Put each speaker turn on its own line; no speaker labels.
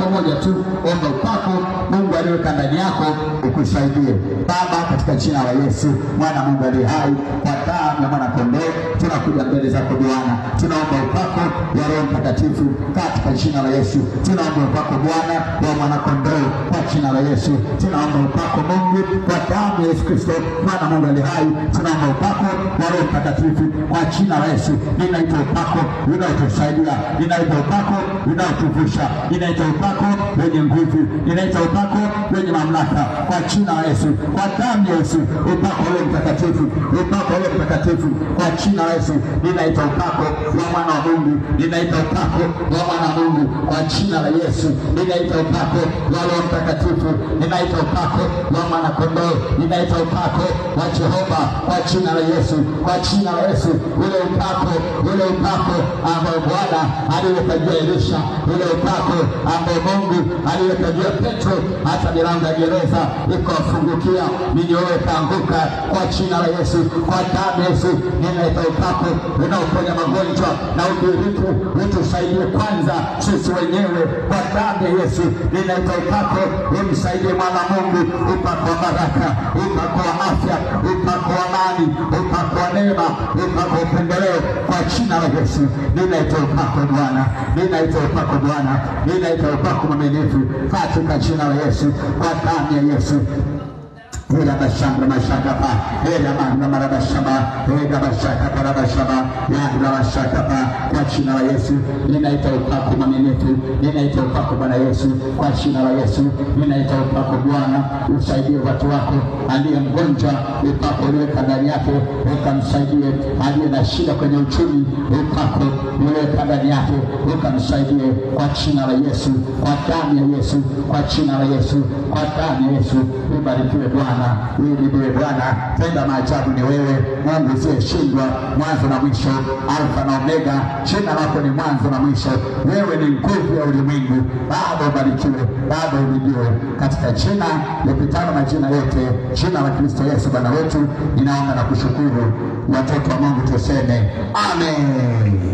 jambo moja tu, omba upako Mungu aliyeweka ndani yako ukusaidie. Baba, katika jina la Yesu mwana Mungu aliye hai, kwa damu ya mwana kondoo tunakuja mbele zako Bwana, tunaomba upako wa Roho Mtakatifu katika jina la Yesu. Tunaomba upako Bwana wa mwana kondoo kwa jina la Yesu. Tunaomba upako Mungu kwa damu ya Yesu Kristo mwana Mungu aliye hai. Tunaomba upako wa Roho Mtakatifu kwa jina la Yesu. Ninaita upako unaotusaidia, ninaita upako unaotuvusha, ninaita upako wenye nguvu, ninaita upako wenye mamlaka kwa jina la Yesu, kwa damu ya Yesu. Upako wa Roho Mtakatifu, upako wa Roho Mtakatifu kwa jina la Yesu. Ninaita upako wa mwana wa Mungu, ninaita upako wa mwana wa Mungu kwa jina la Yesu. Ninaita upako wa Roho Mtakatifu, ninaita upako wa mwana kondoo, ninaita upako wa Jehova kwa jina la Yesu, kwa jina la Yesu. Ule upako ambao Bwana aliweka juu ya Elisha, ule upako ambao Mungu aliweka juu ya Petro, hata milango ya gereza ikafungukia, minyororo ikaanguka kwa jina la Yesu, kwa damu ya Yesu. Ninaita upako unaoponya magonjwa na udhaifu, utusaidie kwanza sisi wenyewe kwa damu ya Yesu. Ninaita upako umsaidie mwana Mungu, upako wa baraka, upako wa afya, upako wa amani, upako wa neema, upako wa upendeleo kwa jina la Yesu. Ninaita upako Bwana, ninaita upako Bwana, ninaita upako mwaminifu katika jina la Yesu, kwa damu ya Yesu. Ela bashamba mashakapa, ela manda marabashaba, ela bashakapa rabashaba, ela bashakapa kwa jina la Yesu. Ninaita upako mwaminifu, ninaita upako Bwana Yesu kwa jina la Yesu. Ninaita upako Bwana, usaidie watu wako aliye mgonjwa, upako uliweka ndani yake ukamsaidie. Aliye na shida kwenye uchumi, upako uliweka ndani yake ukamsaidie kwa jina la Yesu, kwa damu ya Yesu, kwa jina la Yesu, kwa damu ya Yesu. Ubarikiwe Bwana, wewe Bwana, tenda maajabu. Ni wewe Mungu usiyeshindwa, mwanzo na mwisho, Alfa na Omega. Jina lako ni mwanzo na mwisho, wewe ni nguvu ya ulimwengu. Baba ubarikiwe, Baba uinuliwe, katika jina lipitalo majina yote, jina la Kristo Yesu Bwana wetu. Ninaomba na kushukuru. Watoto wa Mungu tuseme amen.